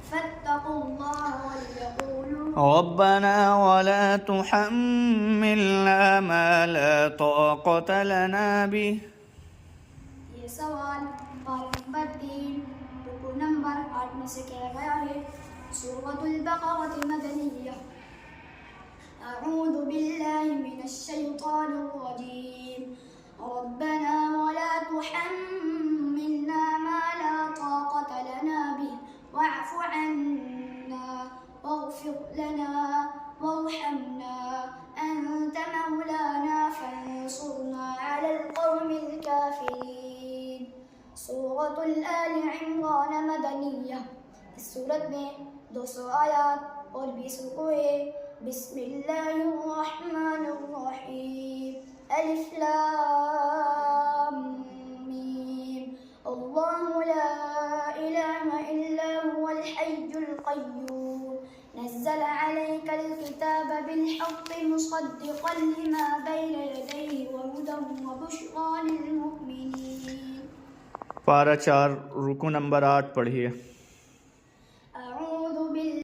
फत्तकुल्लाह वलयक़ूलू रब्बना वला तुहम्मिलना मा ला ताक़त लना बिह। ये सवाल पारा नंबर 3 रुकू नंबर 8 में से किया गया है। सूरतुल बक़रह मदनिय्या। अऊज़ु बिल्लाहि मिनश शैतानिर रजीम। रब्बना वला तुहम्मिलना मा ला ताक़त लना बिह वअफ़ु अन्ना वग़फ़िर लना वरहमना अंत मौलाना फंसुरना अलल क़ौमिल काफ़िरीन। सूरतुल आल इमरान मदनिय्या। इस सूरत में 200 आयात और 20 रुकू है। बिस्मिल्लाहिर्रहमानिर्रहीम। अलिफ लाम मीम। अल्लाहु ला इलाहा इल्ला हुवल हय्युल क़य्यूम। नज़्ज़ल अलैकल किताब बिलहक़्क़ि मुसद्दिक़न लिमा बैन यदैहि वहुदन वबुश्रा लिल मुमिनीन। पारा 4 रुकू नंबर 8 पढ़िए।